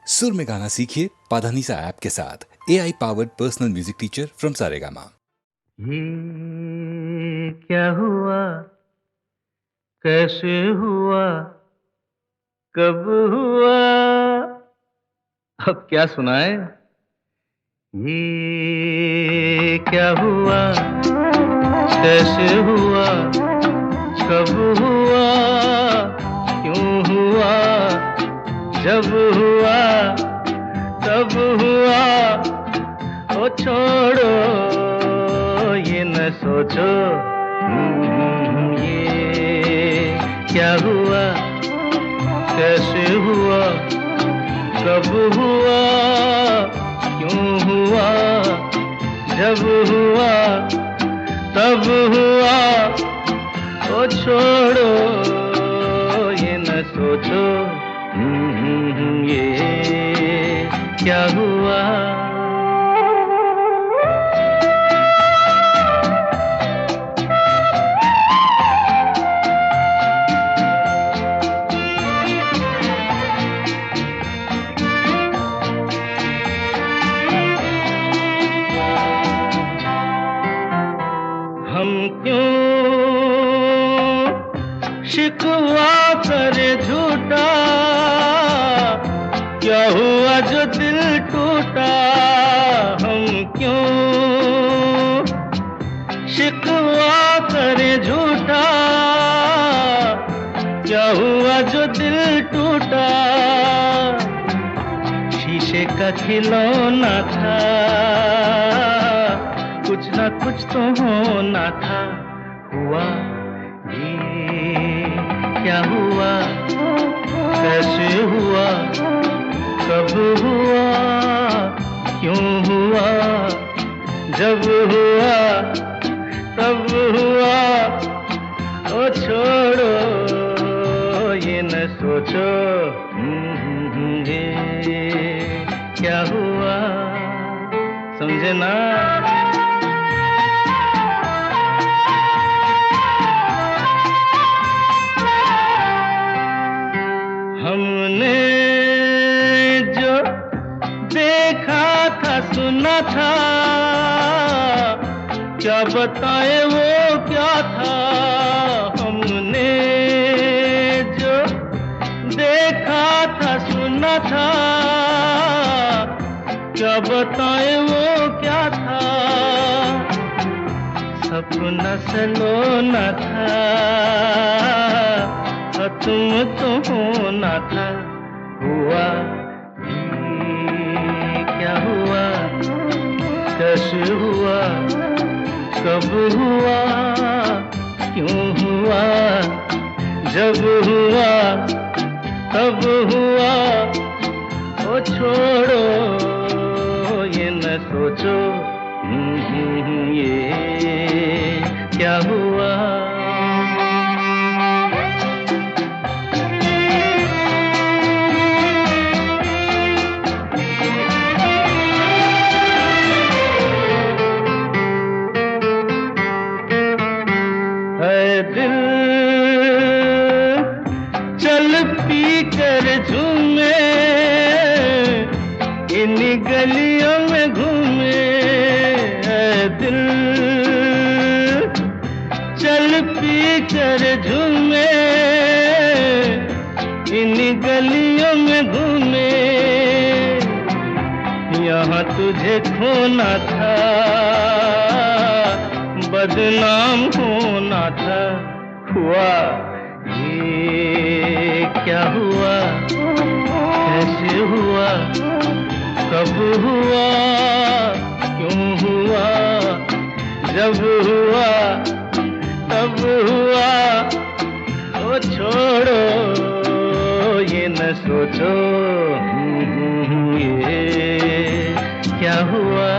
सुर में गाना सीखिए पाधानीसा ऐप के साथ। AI powered personal music teacher from Saregama. ये क्या हुआ, कैसे हुआ, कब हुआ, अब क्या सुनाए। ये क्या हुआ, कैसे हुआ, कब हुआ, क्यों हुआ, जब हुआ तब हुआ। ओ छोड़ो ये न सोचो, ये क्या हुआ, कैसे हुआ, कब हुआ, क्यों हुआ, जब हुआ तब हुआ। ओ छोड़ो ये न सोचो, ये क्या हुआ। हम क्यों शिकवा करे झूठा, क्या हुआ जो दिल टूटा। हम क्यों शिकवा करे झूठा, क्या हुआ जो दिल टूटा। शीशे का खिलौना था, कुछ ना कुछ तो होना था। हुआ ये क्या हुआ, कैसे हुआ, कब हुआ, क्यों हुआ, जब हुआ तब हुआ। ओ छोड़ो ये न सोचो, ये क्या हुआ। समझे ना। हमने जो देखा था सुना था, क्या बताए वो क्या था। हमने जो देखा था सुना था, क्या बताए वो क्या था। सपना सलोना था, तुम तो होना था। हुआ ये क्या हुआ, कैसे हुआ, कब हुआ, क्यों हुआ, जब हुआ तब हुआ। ओ छोड़ो ये न सोचो, ये क्या हुआ। दिल चल पी कर झूमे, इन गलियों में घूमे। दिल चल पी कर झूमे, इन गलियों में घूमे। यहाँ तुझे खोना था, बदनाम होना था। हुआ ये क्या हुआ, कैसे हुआ, कब हुआ, क्यों हुआ, जब हुआ तब हुआ। ओ छोड़ो ये न सोचो, ये क्या हुआ।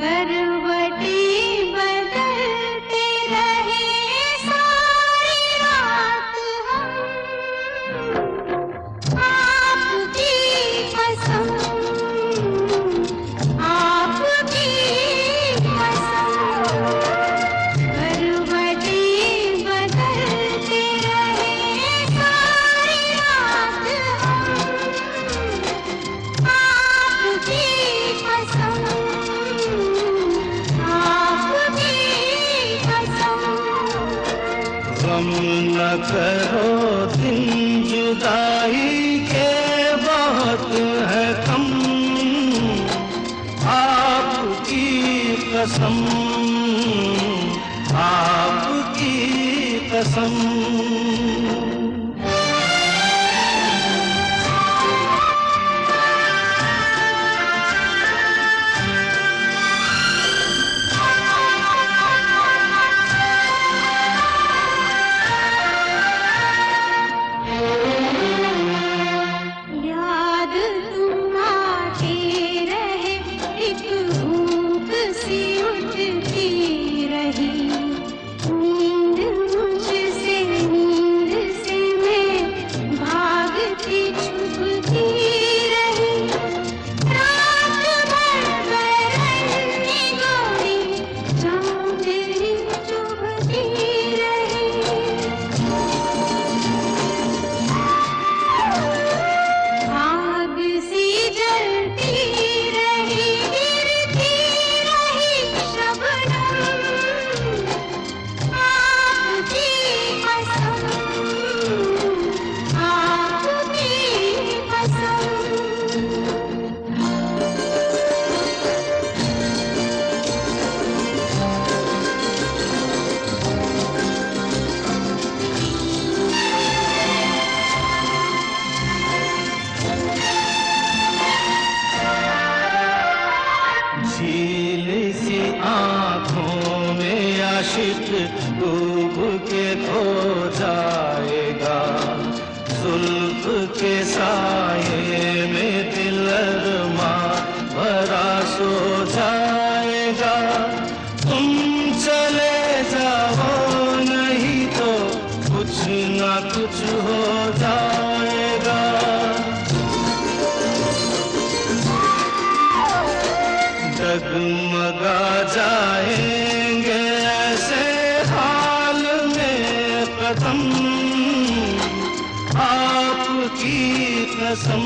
करवटी बदलते रहे सारी रात हम, आपकी कसम, आपकी कसम। करवटी बदलते रहे सारी रात हम, आपकी कसम, आपकी कसम। गम न करो दिन जुदाई के बहुत है कम, आपकी कसम, आपकी कसम। याद तुम आते रहे, एक भूख सी उठती रही, नींद मुझसे, नींद से मैं भागती छुपती रही, रात भर बरसती गोरी चांद ही चुभती रही। आग सी जलती रही, गिरती रही शबनम, आपकी कसम, आपकी कसम। झील सी आँखों में आशिक डूब के खो जाएगा, जुल्फ के साये में दिल अरमा भरा सो जाएगा। तुम चले जाओ नहीं तो कुछ ना कुछ हो जाएगा। डगमगा जाएंगे ऐसे हाल में कदम, आपकी कसम,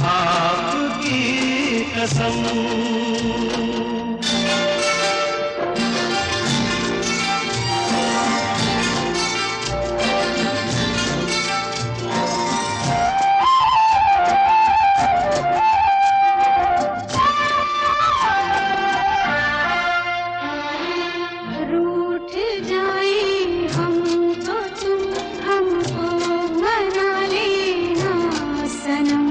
आपकी कसम। रूठ जाए हम तो तुम हमको मना लेना सनम,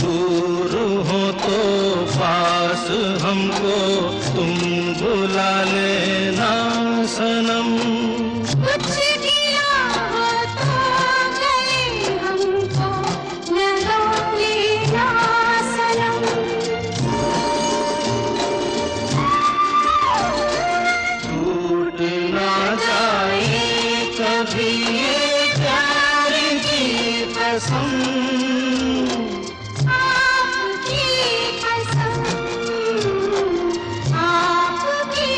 दूर हो तो पास हमको तुम बुला लेना सनम। कुछ गिला हो तो गले हमको लगा लेना सनम। टूट ना जाए कभी ये प्यार की कसम, आपकी कसम, आपकी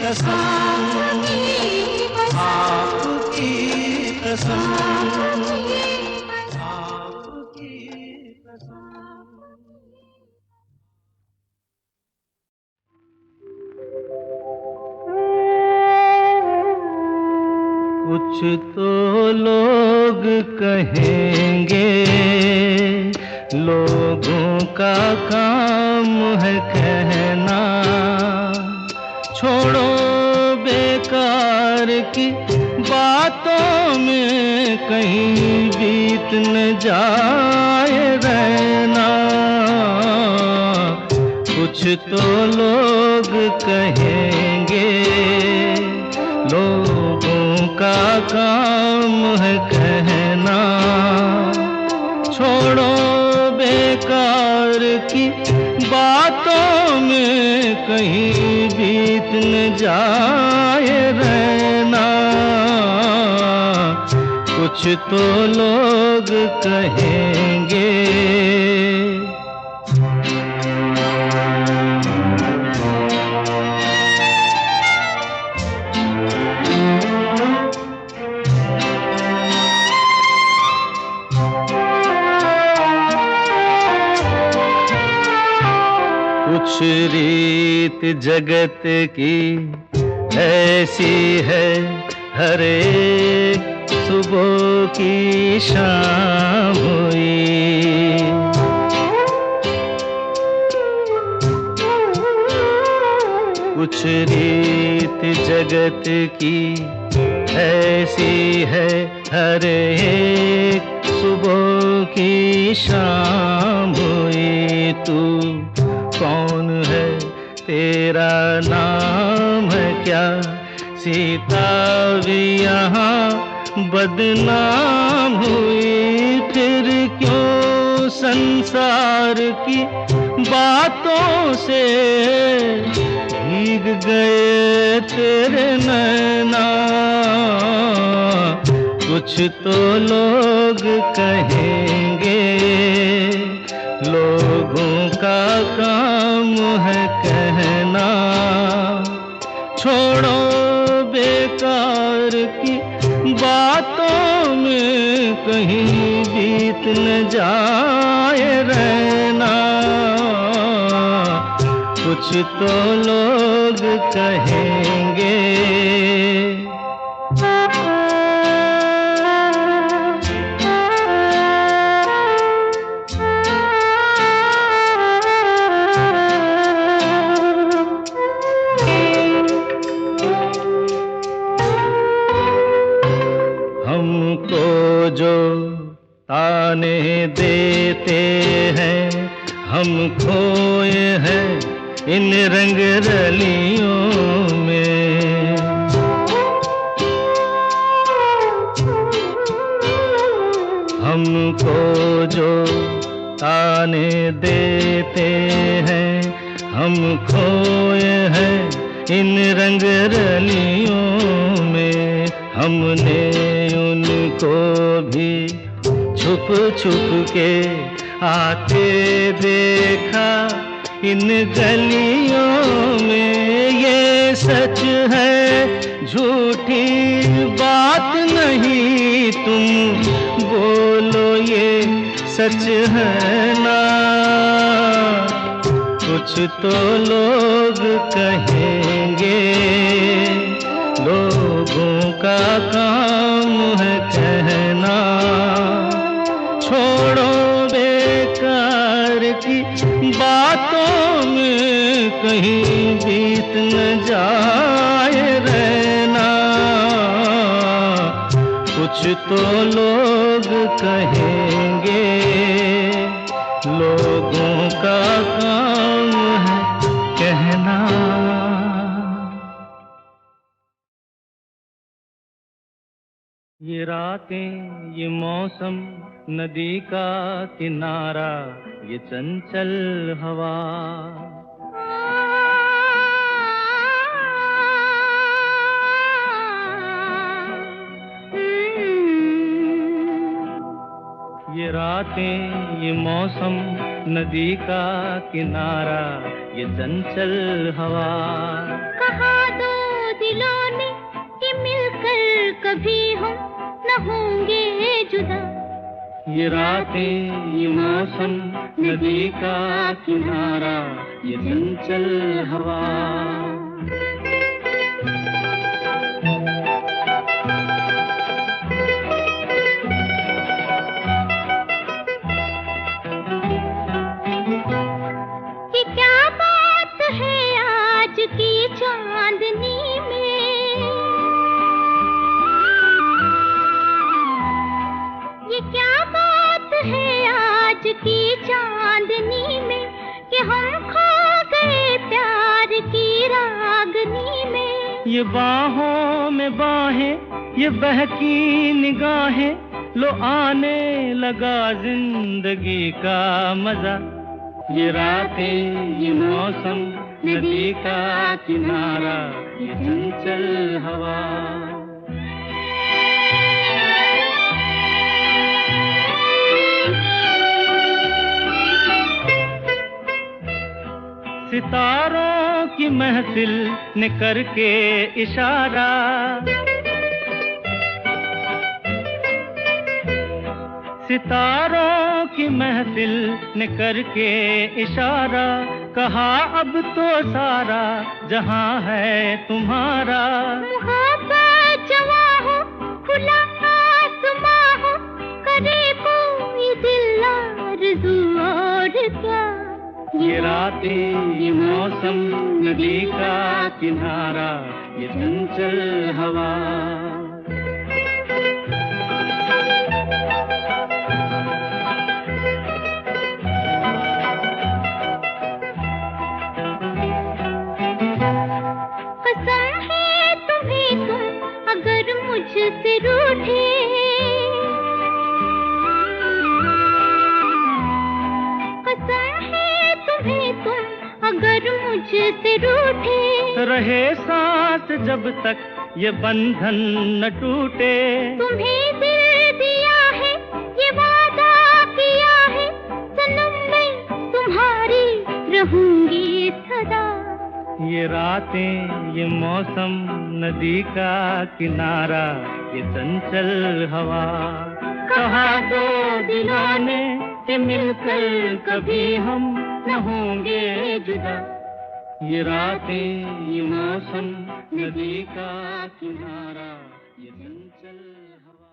कसम, आपकी कसम, आपकी कसम। कुछ तो लोग कहेंगे, लोगों का काम है कहना, छोड़ो बेकार की बातों में कहीं बीत न जाए रहना। कुछ तो लोग कहेंगे, लोगों का काम है कहना, छोड़ो बेकार की बातों में कहीं बीत न जाए रहना। कुछ तो लोग कहेंगे, कुछ रीत जगत की ऐसी है, हर एक सुबह की शाम हुई। कुछ रीत जगत की ऐसी है, हर एक सुबह की शाम हुई। तू कौन है, तेरा नाम है क्या? सीता भी यहाँ बदनाम हुई। फिर क्यों संसार की बातों से भीग गए तेरे नैना? कुछ तो लोग कहेंगे, लोगों का काम है कहना। छोड़ो बेकार की बातों में कहीं बीत न जाए रहना। कुछ तो लोग कहेंगे। ताने देते हैं, हम खोए हैं इन रंग रलियों में। हमको जो ताने देते हैं, हम खोए हैं इन रंग रलियों में। हमने उनको भी छुप छुप के आते देखा इन गलियों में। ये सच है, झूठी बात नहीं, तुम बोलो ये सच है ना? कुछ तो लोग कहेंगे, लोगों का काम है कहना। छोड़ो बेकार की बातों में कहीं बीत न जाए रहना। कुछ तो लोग कहेंगे, लोगों का काम है कहना। ये रातें, ये मौसम, नदी का किनारा, ये चंचल हवा। ये रातें, ये मौसम, नदी का किनारा, ये चंचल हवा। कहा दो दिलों ने कि मिलकर कभी हम न होंगे जुदा। ये रातें, ये मौसम, नदी का किनारा, ये चंचल हवा। ये क्या बात है आज की चांदनी में? ये क्या बात है आज की चांदनी में कि हम खो गए प्यार की रागनी में। ये बाहों में बाहें, ये बहकी निगाहें, लो आने लगा जिंदगी का मजा। ये रातें, ये मौसम, नदी का किनारा, ये चंचल हवा। सितारों की महफिल ने करके इशारा, सितारों की महफिल ने करके इशारा, कहा अब तो सारा जहां है तुम्हारा। मोहब्बत जवां हो, खुला आसमां हो, करे कोई दिल आरज़ू और क्या। ये रातें, ये मौसम, नदी का किनारा, ये चंचल हवा। कसम है तुम्हें तुम अगर मुझसे रूठे, कसम है तुम्हें तुम अगर मुझसे रूठे, रहे सांस जब तक ये बंधन न टूटे। तुम्हें दिल दिया है, ये वादा किया है, सनम मैं तुम्हारी रहूंगी सदा। ये रातें, ये मौसम, नदी का किनारा, ये चंचल हवा। कहा दो दिलों ने कि मिलकर कभी हम न होंगे जुदा। ये रातें, ये मौसम, नदी का किनारा, ये चंचल हवा।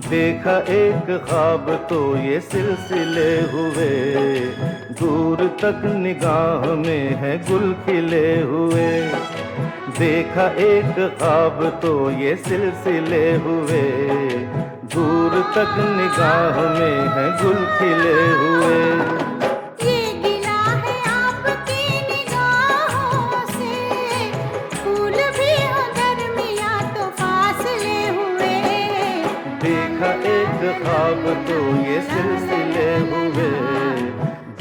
देखा एक ख्वाब तो ये सिलसिले हुए, दूर तक निगाह में है गुल खिले हुए। देखा एक ख्वाब तो ये सिलसिले हुए, दूर तक निगाह में है गुल खिले हुए। ये गिला है आपकी निगाहों से, फूल भी हो दरमियां तो फासले हुए। देखा एक ख्वाब तो ये सिलसिले हुए,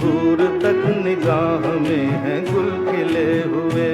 दूर तक निगाह में है गुल खिले हुए।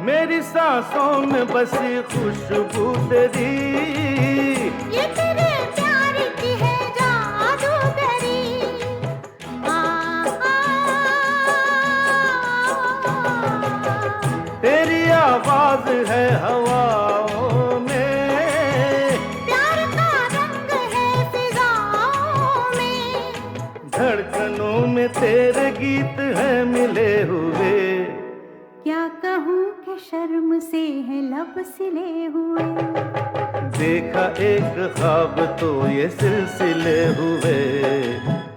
मेरी सांसों में बसी खुशबू तेरी, ये तेरे प्यार की है जादूगरी। तेरी आवाज है हवाओं में, में तेरे गीत हैं मिले हुए। क्या कहूँ कि शर्म से है लब सिले हुए। देखा एक ख्वाब तो ये सिलसिले हुए।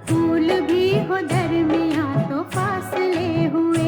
फूल भी हो दरमियाँ तो फासले हुए।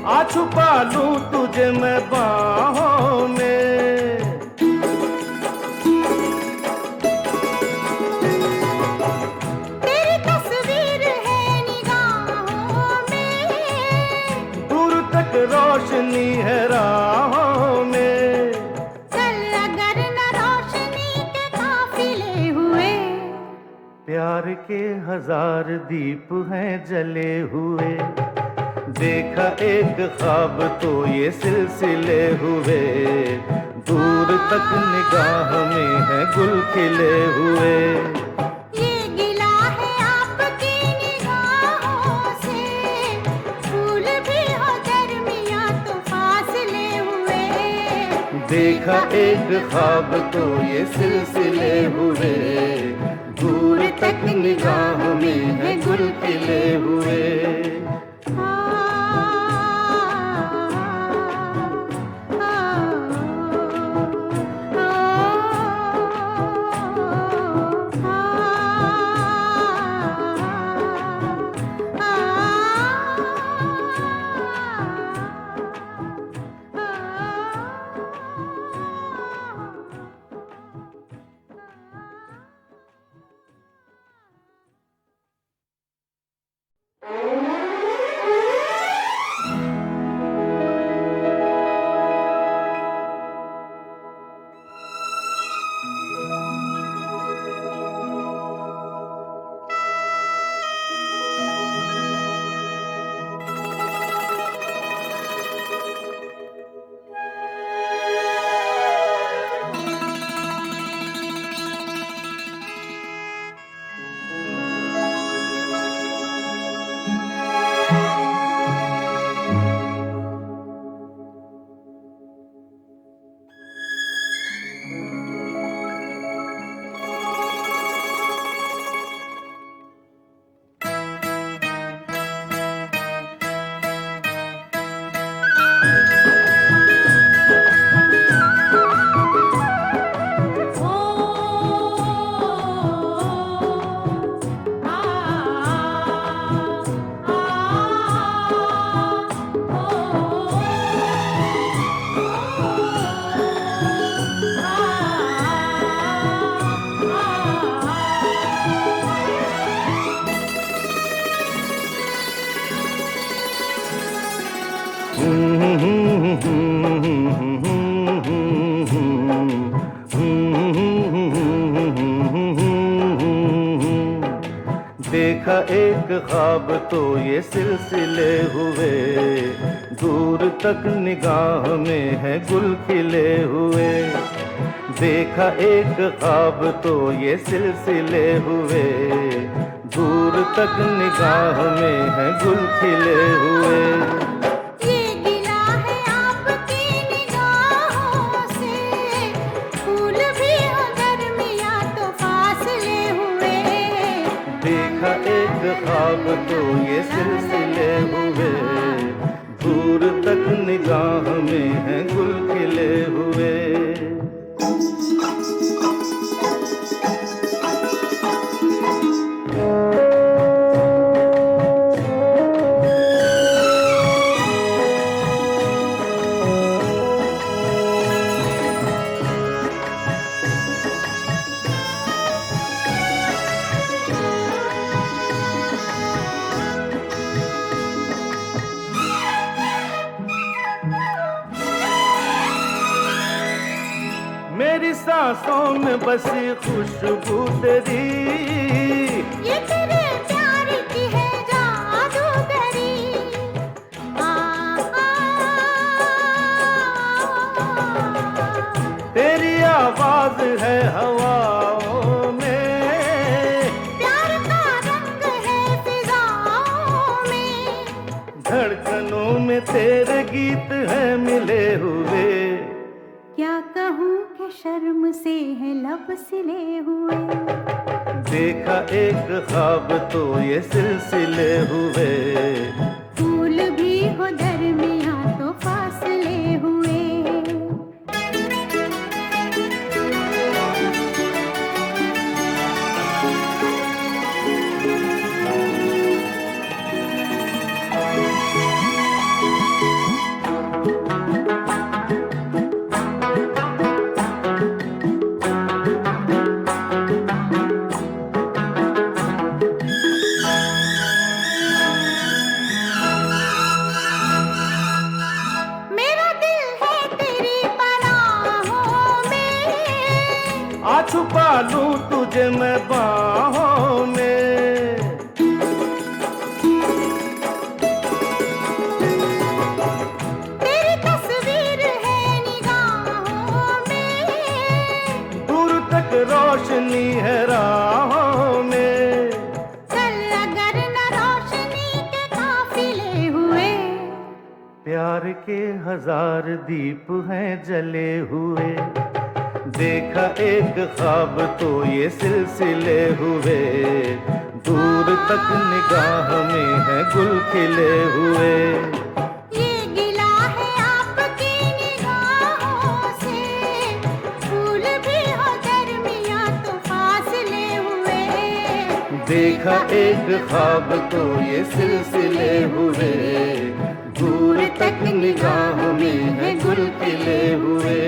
आ छुपा लूं तुझे मैं बाहों में। तेरी तस्वीर है निगाहों में। दूर तक रोशनी है राहों में। चल अगर न रोशनी के काफिले हुए। प्यार के 1000 दीप हैं जले हुए। देखा एक ख्वाब तो ये सिलसिले हुए। दूर तक निगाह में है गुल खिले हुए। ये गिला है आपकी निगाहों से। फूल भी हो दरमियाँ तो फासले हुए। देखा एक ख्वाब तो ये सिलसिले हुए। दूर तक निगाह में है गुल खिले हुए। देखा एक ख्वाब तो ये सिलसिले हुए। दूर तक निगाह में है गुल खिले हुए। देखा एक ख्वाब तो ये सिलसिले हुए। दूर तक निगाह में है गुल खिले हुए। ये गिला है आपकी निगाहों से। फूल भी हो दरमियाँ तो फासले हुए। देखा एक ख्वाब तो ये सिलसिले हुए। दूर तक निगाह में है गुल खिले हुए। मेरी सांसों में बसी खुशबू तेरी, ये तेरे प्यार की है जादूगरी। तेरी आवाज है हवाओं में, प्यार का रंग है फिजाओं में, धड़कनों में तेरे गीत हैं मिले हुए। क्या कहूँ कि शर्म से है लब सिले हुए। देखा एक ख्वाब तो ये सिलसिले हुए, फूल भी हो दरमियाँ तो फासले हुए। मेरा दिल है तेरी पनाहों में, आ छुपा लूं तुझे मैं बाहों में। तेरी तस्वीर है निगाहों में, दूर तक रोशनी है राहों में। चल अगर न रोशनी के काफिले हुए। प्यार के हजार दीप हैं जले हुए, देखा एक ख्वाब तो ये सिलसिले हुए। दूर तक निगाह में है गुल खिले हुए। ये गिला है आपकी निगाहों से, फूल भी हो दरमियाँ तो फासले हुए। देखा एक ख्वाब तो ये सिलसिले हुए, दूर तक निगाह में है गुल खिले हुए।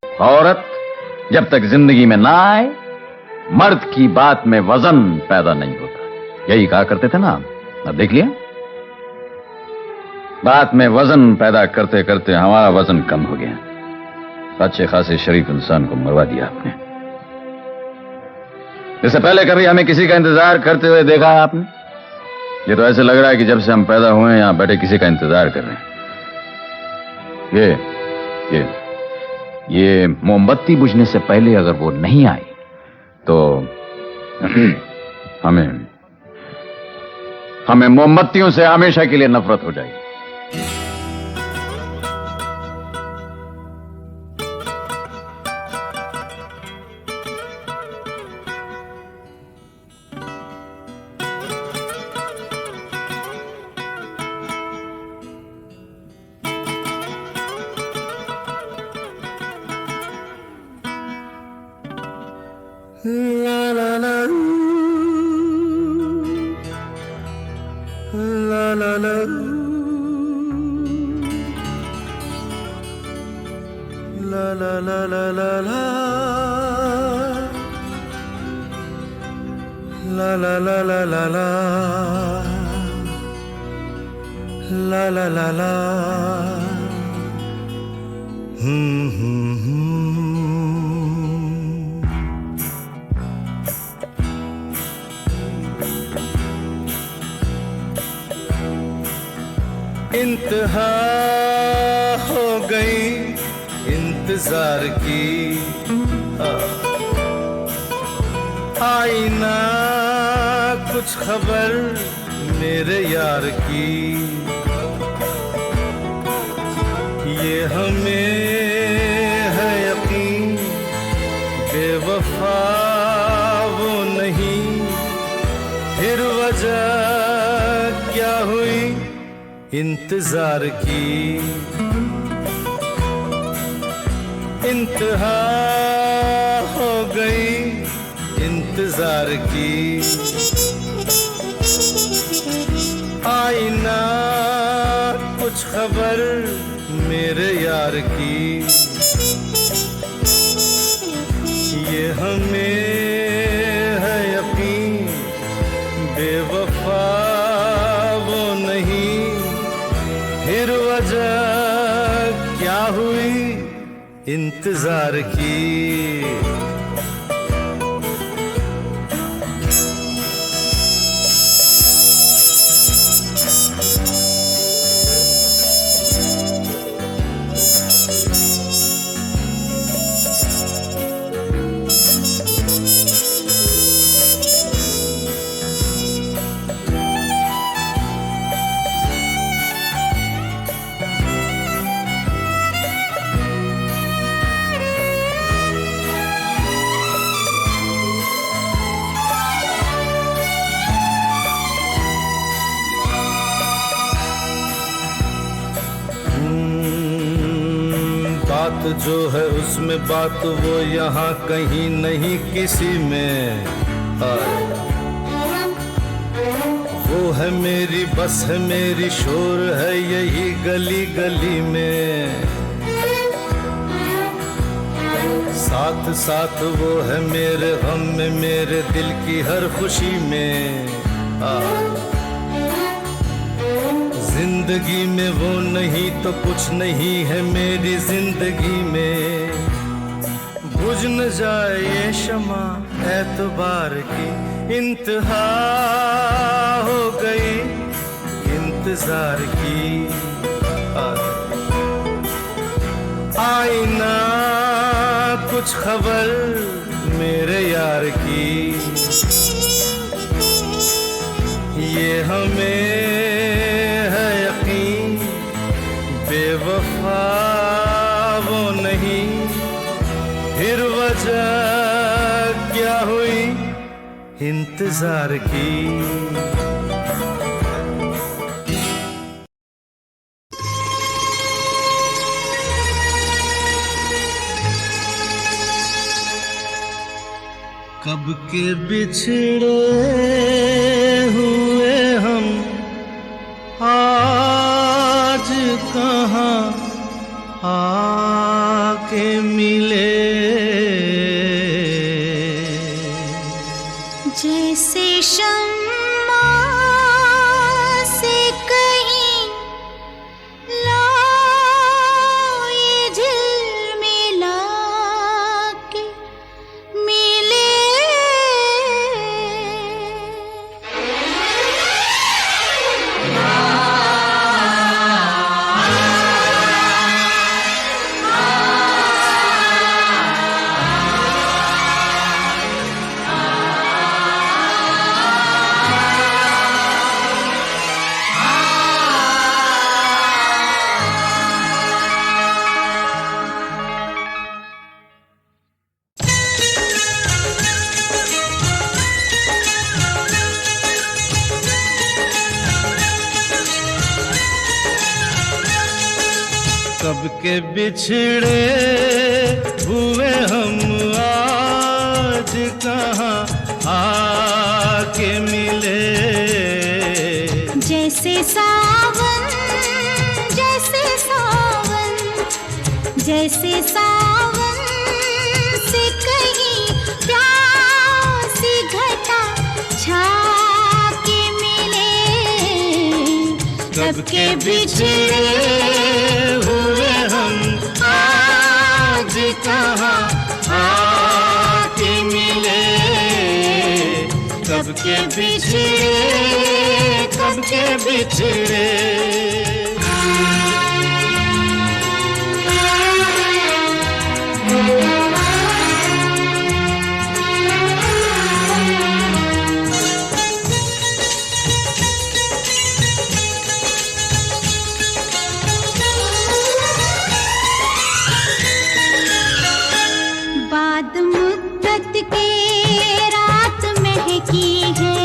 औरत जब तक जिंदगी में ना आए, मर्द की बात में वजन पैदा नहीं होता। यही कहा करते थे ना, अब देख लिया। बात में वजन पैदा करते करते हमारा वजन कम हो गया। अच्छे खासे शरीफ इंसान को मरवा दिया आपने। इससे पहले कभी हमें किसी का इंतजार करते हुए देखा है आपने? ये तो ऐसे लग रहा है कि जब से हम पैदा हुए यहां बैठे किसी का इंतजार कर रहे हैं। ये मोमबत्ती बुझने से पहले अगर वो नहीं आई तो हमें मोमबत्तियों से हमेशा के लिए नफरत हो जाएगी। इंतहा हो गई इंतजार की, आई ना कुछ खबर मेरे यार की। ये हमें है यकीन बेवफा वो नहीं, फिर वजह क्या हुई इंतजार की। इंतहा हो गई इंतजार की। आई ना कुछ खबर मेरे यार की, ये हमें है यकीन बेवफा वो नहीं। फिर वजह क्या हुई इंतजार की। बात जो है उसमें बात वो यहाँ कहीं नहीं किसी में। वो है मेरी बस है मेरी शोर है यही गली गली में। साथ साथ वो है मेरे गम में मेरे दिल की हर खुशी में। जिंदगी में वो नहीं तो कुछ नहीं है मेरी जिंदगी में। बुझ न जाए ये शमा एतबार की, इंतहा हो गई इंतजार की। आई ना कुछ खबर मेरे यार की, ये हमें है यकीन बेवफा वो नहीं। फिर वजह क्या हुई इंतजार की। कब के बिछड़े हुए हम आज कहाँ आके मिले। जैसे शम्मा से कहीं लाए झिलमिला के मिले। कब के बिछड़े हुए हम आज कहाँ आके मिले। जैसे सावन जैसे सावन जैसे सावन से कहीं प्यासी घटा छा के मिले। कब के बिछड़े हुए हम आज कहाँ आके मिले। कब के बिछड़े कब के बिछड़े। बाद मुद्दत के रात महकी है।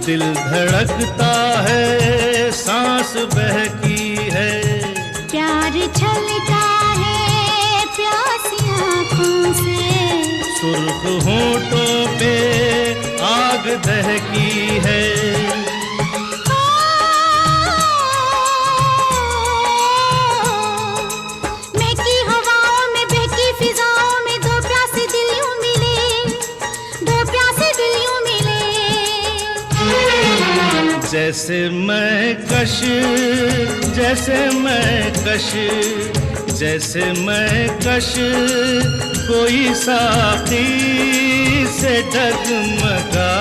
दिल धड़कता है सांस बहकी है। प्यार छलका है प्यासी आँखों से। सुर्ख होठों पे आग दहकी है। महकी हवाओं में बहकी फिजाओं में दो प्यासे दिल यूं मिले, दो प्यासे दिल यूं मिले। जैसे मैं कश, जैसे मैं कश, जैसे मैं कश कोई साथी से डगमगा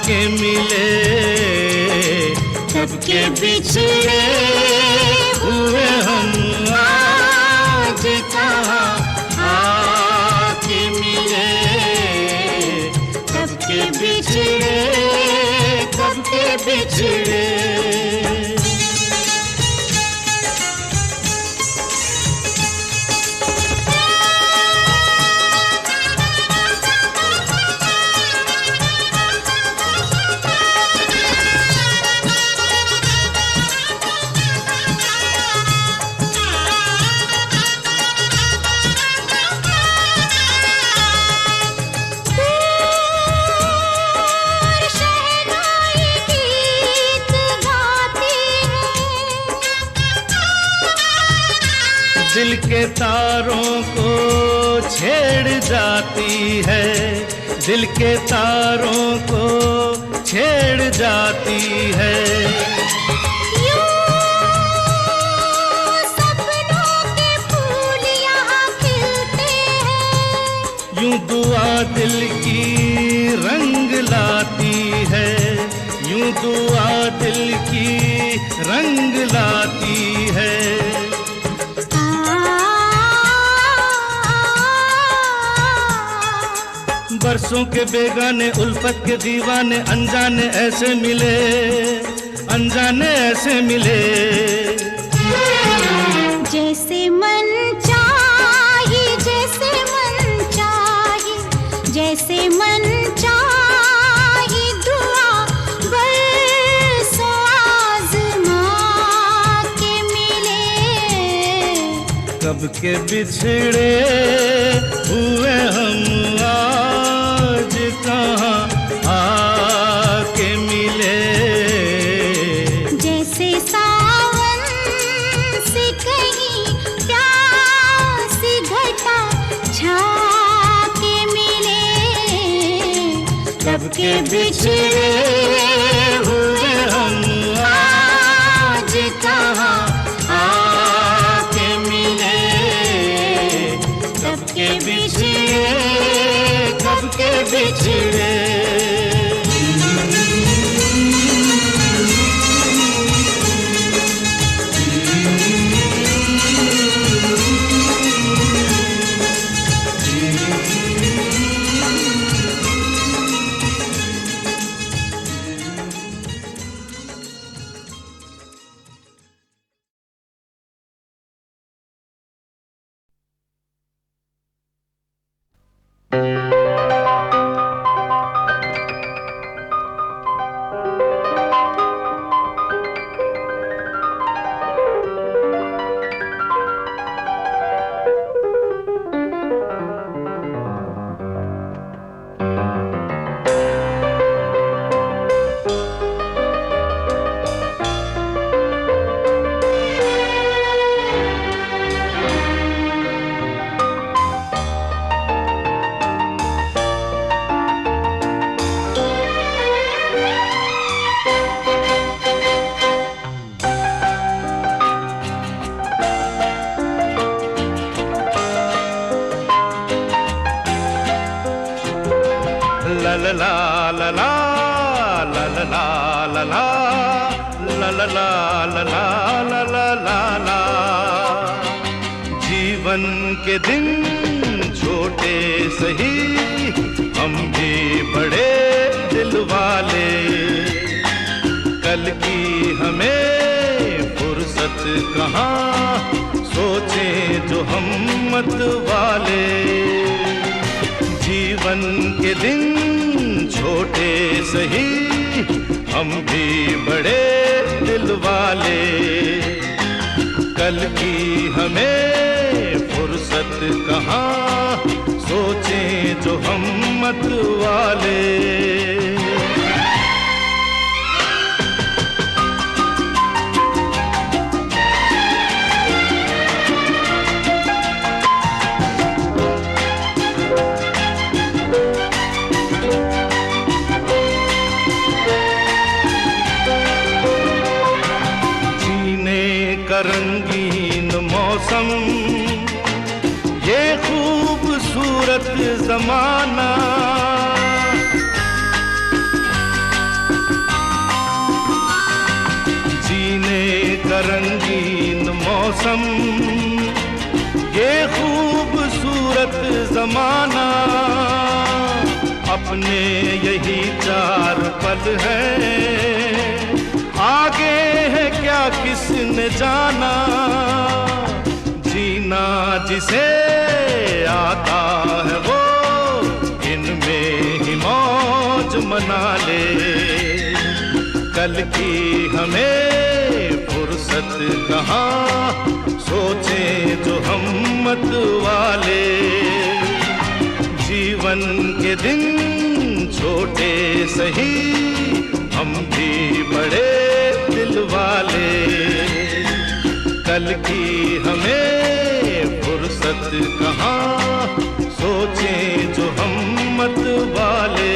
के मिले। कब के बिछड़े हुए हम आज कहाँ आके मिले। कब के बिछड़े, कब के बिछड़े। दिल के तारों को छेड़ जाती है, दिल के तारों को छेड़ जाती है। सपनों के फूल यहाँ खिलते हैं, यूं दुआ दिल की रंग लाती है, यूं दुआ दिल की रंग लाती है। बरसों के बेगाने उल्फत के दीवाने अनजाने ऐसे मिले, अनजाने ऐसे मिले। जैसे मन चाहे, जैसे मन चाहे, जैसे मन चाहे दुआ बरसों आज़मा के मिले। कब के बिछड़े हुए हम आज कहाँ आके मिले। जैसे सावन से कहीं प्यासी घटा छा के मिले। कब के बिछड़े हुए हम आज कहाँ आके मिले। कब के बिछड़े, कब के बिछड़े। La la la la la la la la la la la la la la la la la la। जीवन के दिन छोटे सही हम भी बड़े दिल वाले। कल की हमें फुर्सत कहाँ सोचें जो हम मत वाले। जीवन के दिन छोटे सही हम भी बड़े दिल वाले। कल की हमें फुर्सत कहाँ सोचें जो हिम्मत वाले। रंगीन मौसम ये खूबसूरत जमाना, जीने का रंगीन मौसम ये खूबसूरत जमाना, अपने यही 4 पल हैं, आगे है क्या किसने जाना, जीना जिसे आता है वो इनमें ही मौज मना ले। कल की हमें फुर्सत कहाँ, सोचें जो हिम्मत वाले। जीवन के दिन छोटे सही, हम भी बड़े दिल वाले। कल की हमें फुर्सत कहाँ, सोचें जो हिम्मत वाले।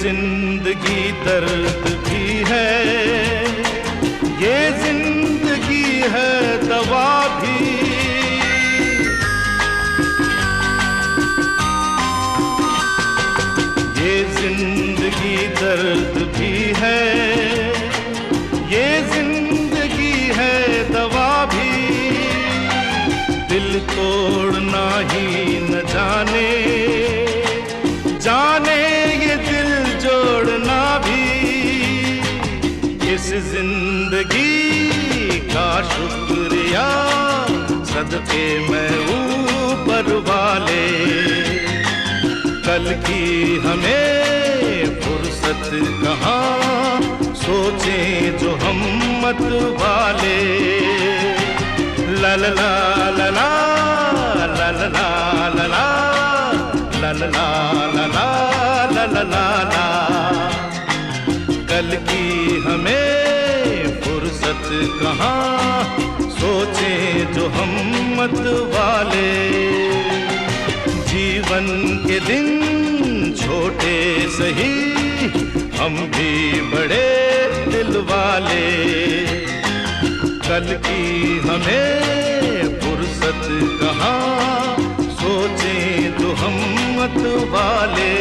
जिंदगी दर्द भी है, ये जिंदगी है दवा भी। ये जिंदगी दर्द भी है, ये जिंदगी है दवा भी। दिल तोड़ना ही न जाने, जाने ये दिल जोड़ना भी। इस जिंदगी का शुक्रिया सदके मैं ऊपर वाले। कल की हमें फुर्सत कहाँ, सोचें जो हिम्मत वाले। ला ला ला ला ला ला ला ला ला ला ला ला ला ला ला ला। कल की हमें फुर्सत कहाँ, सोचें जो हिम्मत वाले। जीवन के दिन छोटे सही, हम भी बड़े दिल वाले। कल की हमें फुर्सत कहाँ, सोचें जो हिम्मत वाले।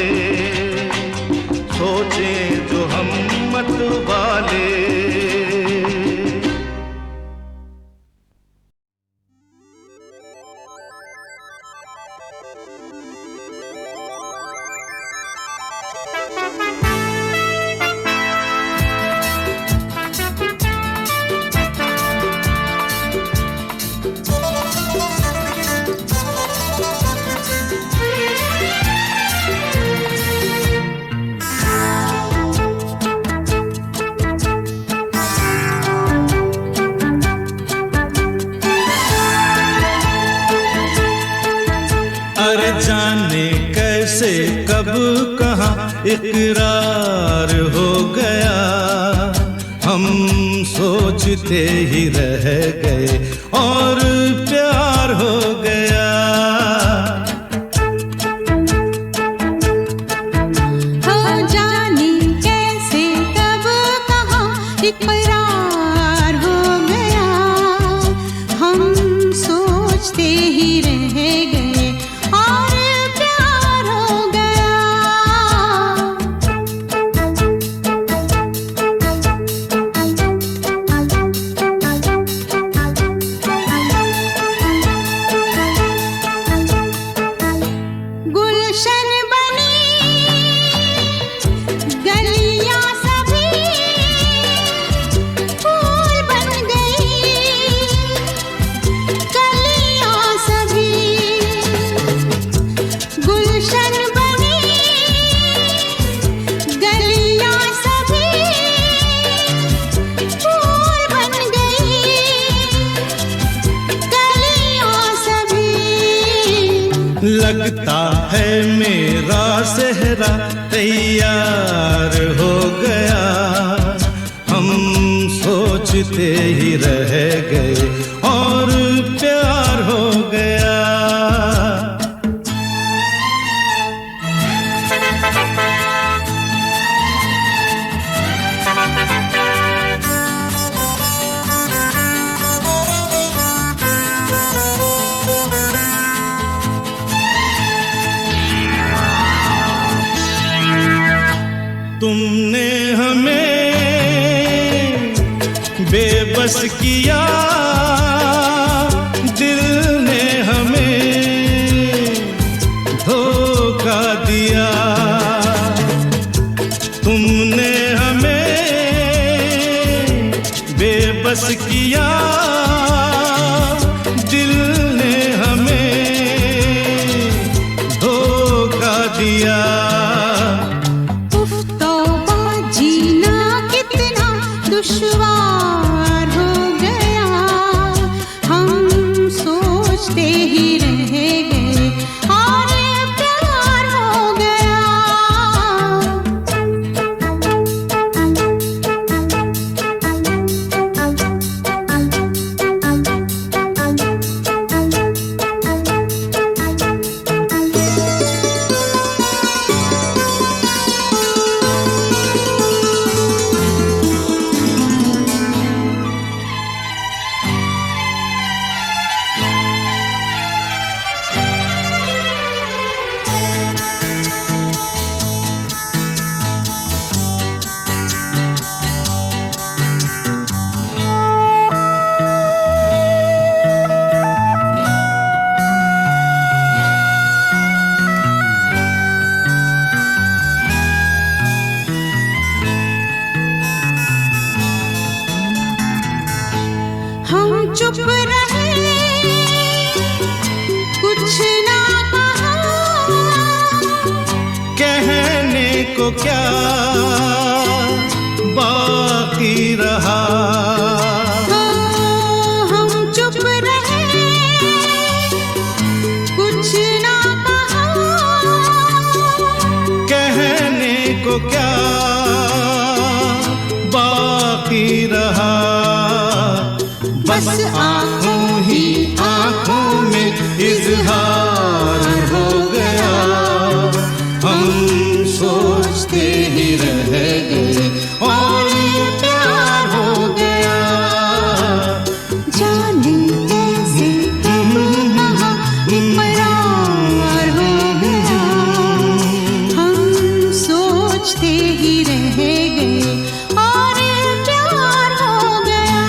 सोचें जो हिम्मत वाले। जाने कैसे कब कहाँ इकरार हो गया, हम सोचते ही रह गए और प्यार हो गया। हो जाने कैसे कब कहाँ इकरार हो गया, हम सोचते ही रह गए और प्यार हो गया। लगता है मेरा सेहरा तैयार हो गया, हम सोचते ही रह गए और प्यार हो गया। तुमने हमें बेबस किया, दिल ने हमें धोखा दिया। तुमने हमें बेबस किया, दिल ने हमें धोखा दिया। दुश्वार हो गया, हम सोचते ही रह गए और प्यार हो गया। हम चुप रहे, कुछ ना कहा, कहने को क्या बाकी रहा। हम चुप रहे, कुछ ना कहा, कहने को क्या बाकी रहा। बस आंखों ही आंखों में इजहार हो गया, हम सोचते ही रह गए और प्यार हो गया। जाने कैसे कब कहाँ इकरार हो गया, हम सोचते ही रह गए और प्यार हो गया।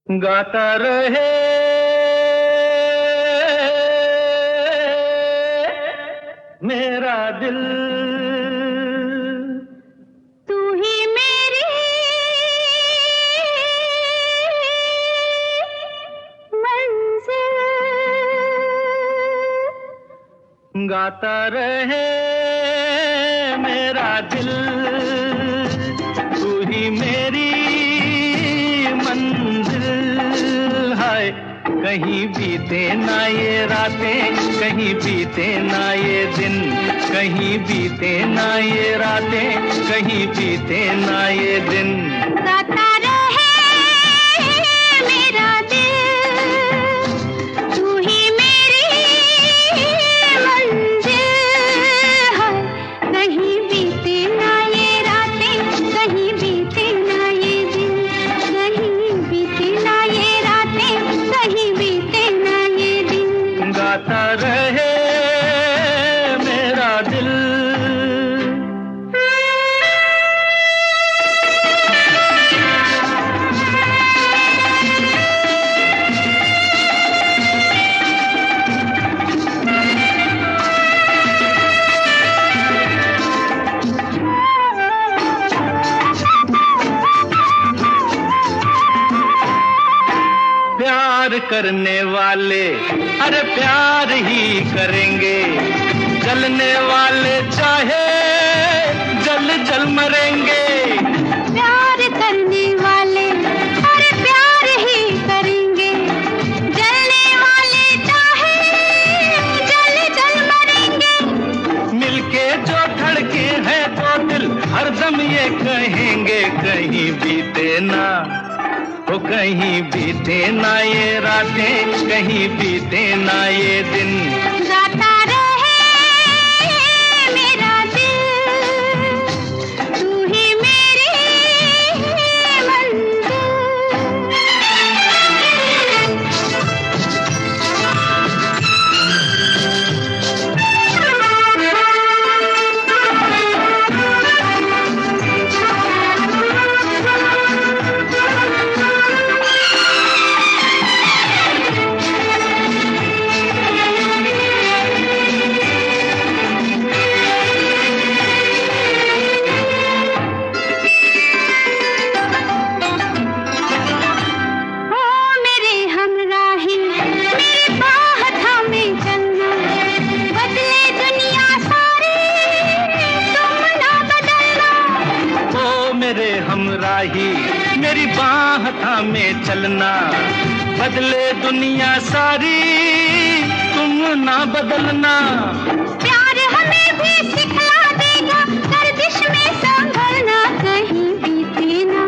गाता रहे मेरा दिल, तू ही मेरी मंजिल। गाता रहे मेरा दिल, तू ही मेरी मंजिल। हाय कहीं बीते ना ये रातें, कहीं बीते ना ये दिन, कहीं बीते ना ये रातें, कहीं बीते ना ये दिन। गाता रहे मेरा दिल, तू ही मेरी मंजिल। हाय कहीं बीते ना ये रातें, कहीं बीते ना ये दिन, कहीं बीते ना ये रातें, कहीं बीते ना ये दिन। गाता रहे मेरा दिल। करने वाले अरे प्यार ही करेंगे, जलने वाले चाहे जल जल मरेंगे। प्यार करने वाले अरे प्यार ही करेंगे, जलने वाले चाहे जल जल मरेंगे। मिलके जो धड़के हैं तो दिल हरदम ये कहेंगे, कहीं बीते ना वो कहीं बीते ना ये रातें, कहीं बीते ना ये दिन। गाता रहे मेरा दिल, तू ही मेरी मेरी बाह थामे चलना, बदले दुनिया सारी तुम ना बदलना। प्यार हमें भी सिखला देगा, गर्दिश में संभलना, कहीं बीते ना,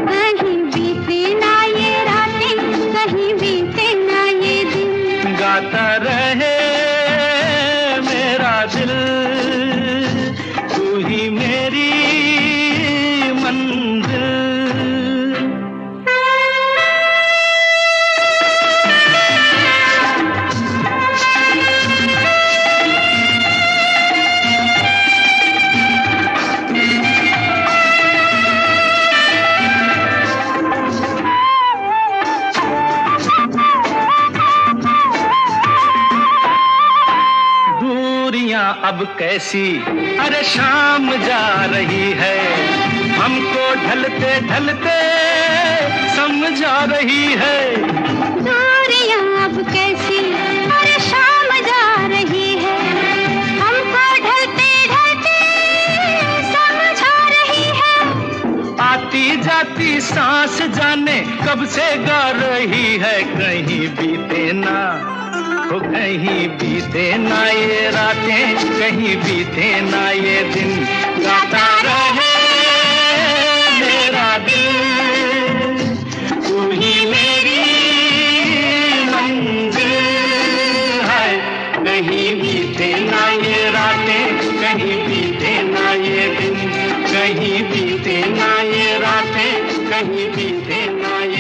कहीं बीते ना ये रातें, कहीं बीते ना ये दिन। गाता रहे मेरा दिल, तू ही मेरी मंजिल। अब कैसी अरे शाम जा रही है, हमको ढलते ढलते समझा रही है। दूरियां अब कैसी अरे शाम जा रही है, हमको ढलते ढलते समझा रही है। आती जाती सांस जाने कब से गा रही है, कहीं बीते ना वो कहीं बीते ना ये रातें, कहीं बीते ना ये दिन। गाता रहे मेरा दिल, तू ही मेरी मंजिल है। कहीं बीते ना ये रातें, कहीं बीते ना ये दिन, कहीं बीते ना ये रातें, कहीं बीते ना ये